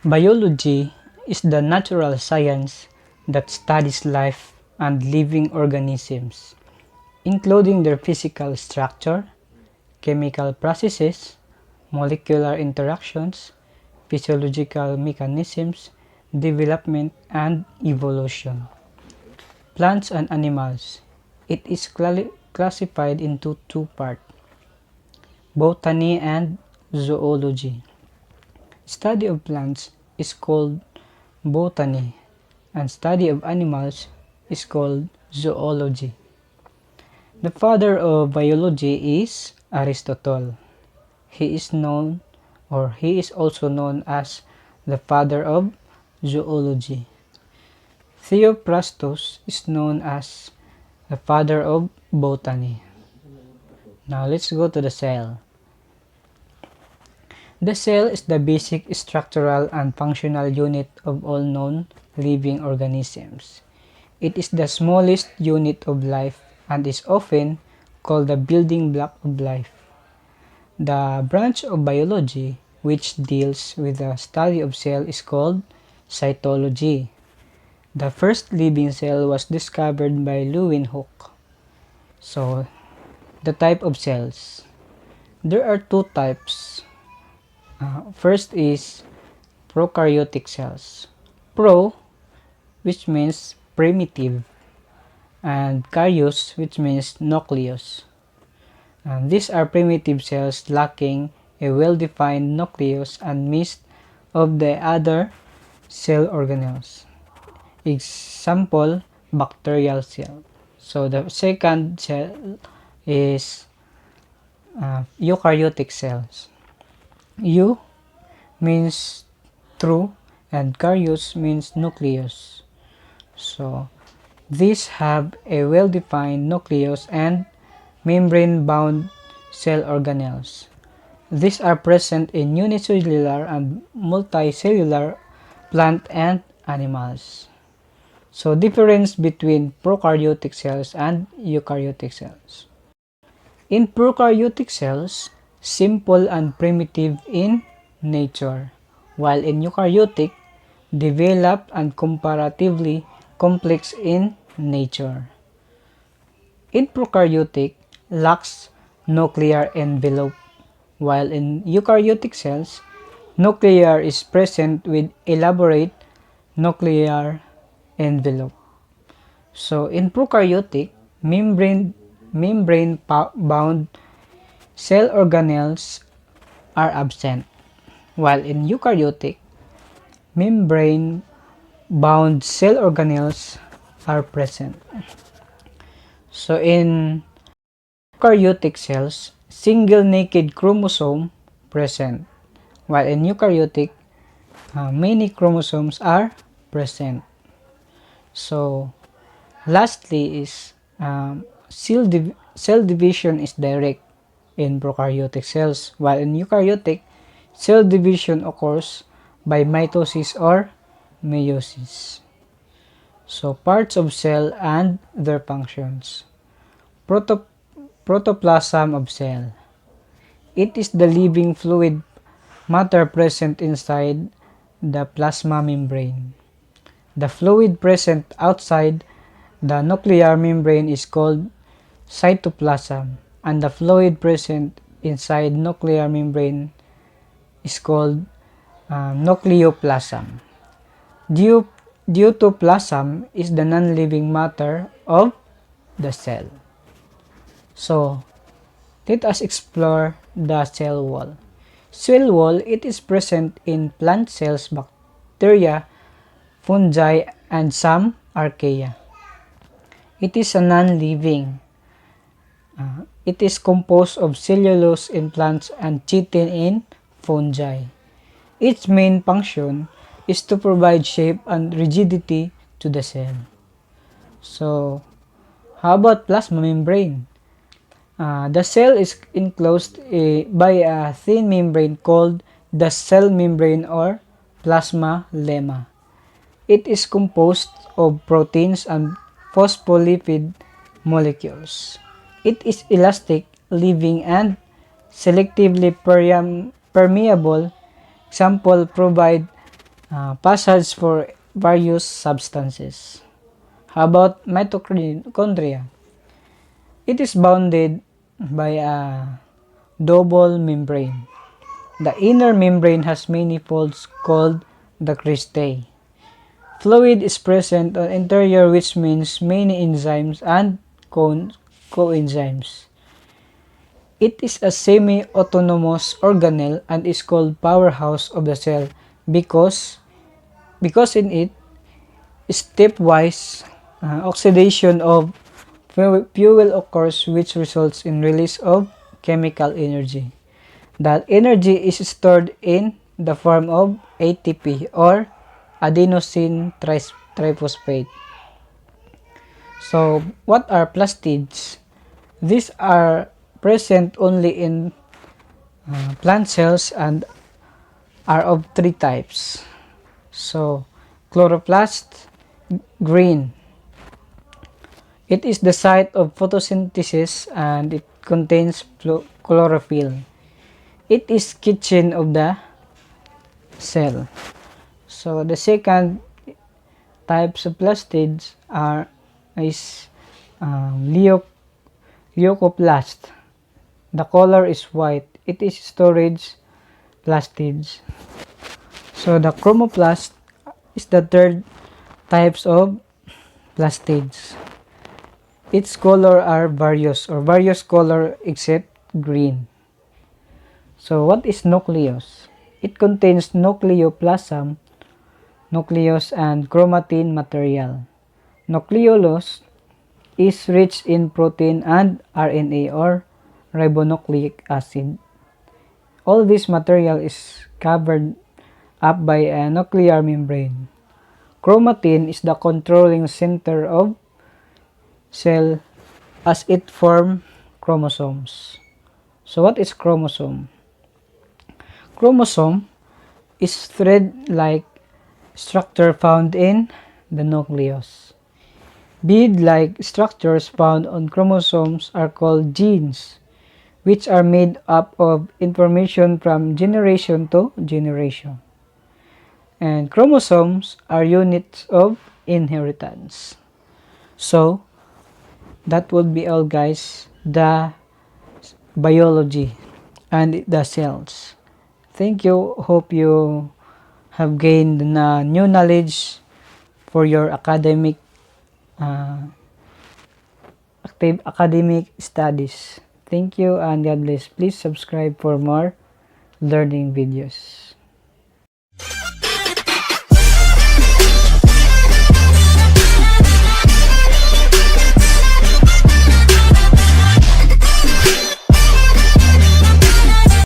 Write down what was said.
Biology is the natural science that studies life and living organisms, including their physical structure, chemical processes, molecular interactions, physiological mechanisms, development, and evolution. Plants and animals. It is classified into two parts, botany and zoology. Study of plants is called botany, and study of animals is called zoology. The father of biology is Aristotle. He is also known as the father of zoology. Theophrastus is known as the father of botany. Now let's go to the cell. The cell is the basic structural and functional unit of all known living organisms. It is the smallest unit of life and is often called the building block of life. The branch of biology which deals with the study of cell is called cytology. The first living cell was discovered by Leeuwenhoek. So, the type of cells. There are two types. First is prokaryotic cells. Pro, which means primitive, and karyos, which means nucleus. These are primitive cells lacking a well-defined nucleus and mixed of the other cell organelles. Example, bacterial cell. So the second cell is eukaryotic cells. Eu means true and karyos means nucleus. So these have a well-defined nucleus and membrane-bound cell organelles. These are present in unicellular and multicellular plant and animals. So difference between prokaryotic cells and eukaryotic cells. In prokaryotic cells, simple and primitive in nature, while in eukaryotic, developed and comparatively complex in nature. In prokaryotic, lacks nuclear envelope, while in eukaryotic cells, nuclear is present with elaborate nuclear envelope. So in prokaryotic, membrane-bound cell organelles are absent, while in eukaryotic, membrane-bound cell organelles are present. So in prokaryotic cells, single naked chromosome present, while in eukaryotic, many chromosomes are present. So lastly is cell division is direct in prokaryotic cells, while in eukaryotic, cell division occurs by mitosis or meiosis. So parts of cell and their functions. Protoplasm of cell. It is the living fluid matter present inside the plasma membrane. The fluid present outside the nuclear membrane is called cytoplasm, and the fluid present inside nuclear membrane is called nucleoplasm. Deutoplasm is the non-living matter of the cell. So, let us explore the cell wall. Cell wall, it is present in plant cells, bacteria, fungi, and some archaea. It is a non-living. It is composed of cellulose in plants and chitin in fungi. Its main function is to provide shape and rigidity to the cell. So, how about plasma membrane? The cell is enclosed by a thin membrane called the cell membrane or plasma lemma. It is composed of proteins and phospholipid molecules. It is elastic, living, and selectively permeable. Example, provide passage for various substances. How about mitochondria? It is bounded by a double membrane. The inner membrane has many folds called the cristae. Fluid is present on interior, which means many enzymes and coenzymes. It is a semi-autonomous organelle and is called powerhouse of the cell because in it stepwise oxidation of fuel occurs, which results in release of chemical energy. That energy is stored in the form of ATP or adenosine triphosphate. So, what are plastids? These are present only in plant cells and are of three types. So, chloroplast, green. It is the site of photosynthesis and it contains chlorophyll. It is kitchen of the cell. So the second types of plastids is leucoplast. The color is white. It is storage plastids. So the chromoplast is the third types of plastids. Its color are various color except green. So what is nucleus? It contains nucleoplasm, nucleus and chromatin material. Nucleolus is rich in protein and RNA or ribonucleic acid. All this material is covered up by a nuclear membrane. Chromatin is the controlling center of cell as it forms chromosomes. So what is chromosome? Chromosome is thread-like structure found in the nucleus. Bead-like structures found on chromosomes are called genes, which are made up of information from generation to generation. And chromosomes are units of inheritance. So, that would be all, guys, the biology and the cells. Thank you. Hope you have gained new knowledge for your academic academic studies. Thank you and God bless. Please subscribe for more learning videos.